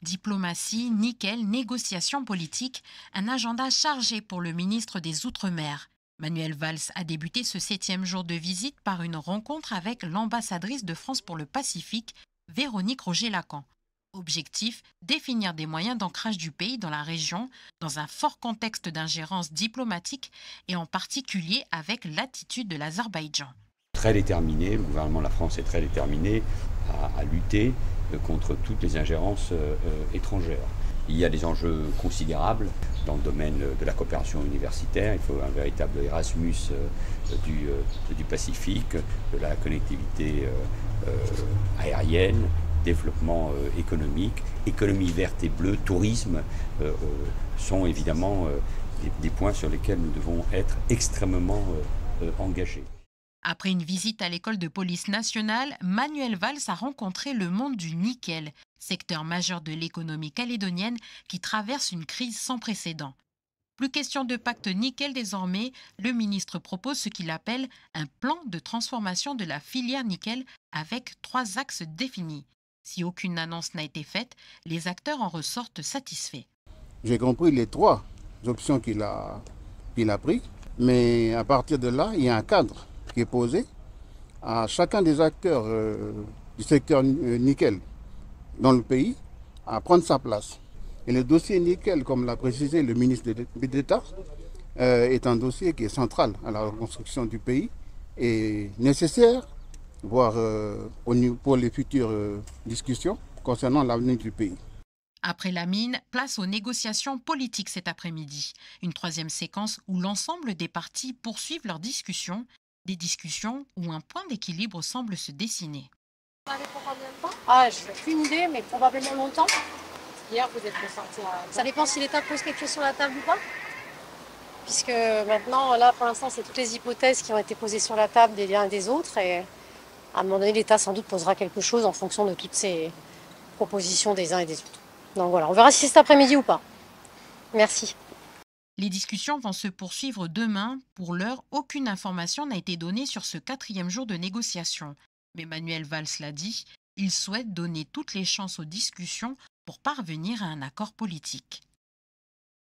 Diplomatie, nickel, négociations politiques, un agenda chargé pour le ministre des Outre-mer. Manuel Valls a débuté ce 7e jour de visite par une rencontre avec l'ambassadrice de France pour le Pacifique, Véronique Roger-Lacan. Objectif, définir des moyens d'ancrage du pays dans la région, dans un fort contexte d'ingérence diplomatique et en particulier avec l'attitude de l'Azerbaïdjan. Très déterminé, le gouvernement de la France est très déterminé à lutter contre toutes les ingérences étrangères. Il y a des enjeux considérables dans le domaine de la coopération universitaire. Il faut un véritable Erasmus du Pacifique, de la connectivité aérienne, développement économique, économie verte et bleue, tourisme, sont évidemment des points sur lesquels nous devons être extrêmement engagés. Après une visite à l'école de police nationale, Manuel Valls a rencontré le monde du nickel, secteur majeur de l'économie calédonienne qui traverse une crise sans précédent. Plus question de pacte nickel désormais, le ministre propose ce qu'il appelle un plan de transformation de la filière nickel avec 3 axes définis. Si aucune annonce n'a été faite, les acteurs en ressortent satisfaits. J'ai compris les 3 options qu'il a prises, mais à partir de là, il y a un cadre qui est posé à chacun des acteurs du secteur nickel dans le pays à prendre sa place. Et le dossier nickel, comme l'a précisé le ministre d'État, est un dossier qui est central à la reconstruction du pays et nécessaire, voire pour les futures discussions concernant l'avenir du pays. Après la mine, place aux négociations politiques cet après-midi. Une 3e séquence où l'ensemble des partis poursuivent leurs discussions. Des discussions où un point d'équilibre semble se dessiner. Vous allez pour combien de temps? Ah, je n'ai aucune idée, mais probablement longtemps. Hier, vous êtes ressorti à... Ça dépend si l'État pose quelque chose sur la table ou pas. Puisque maintenant, là, pour l'instant, c'est toutes les hypothèses qui ont été posées sur la table des liens et des autres. Et à un moment donné, l'État, sans doute, posera quelque chose en fonction de toutes ces propositions des uns et des autres. Donc voilà, on verra si c'est cet après-midi ou pas. Merci. Les discussions vont se poursuivre demain. Pour l'heure, aucune information n'a été donnée sur ce 4e jour de négociation. Mais Manuel Valls l'a dit, il souhaite donner toutes les chances aux discussions pour parvenir à un accord politique.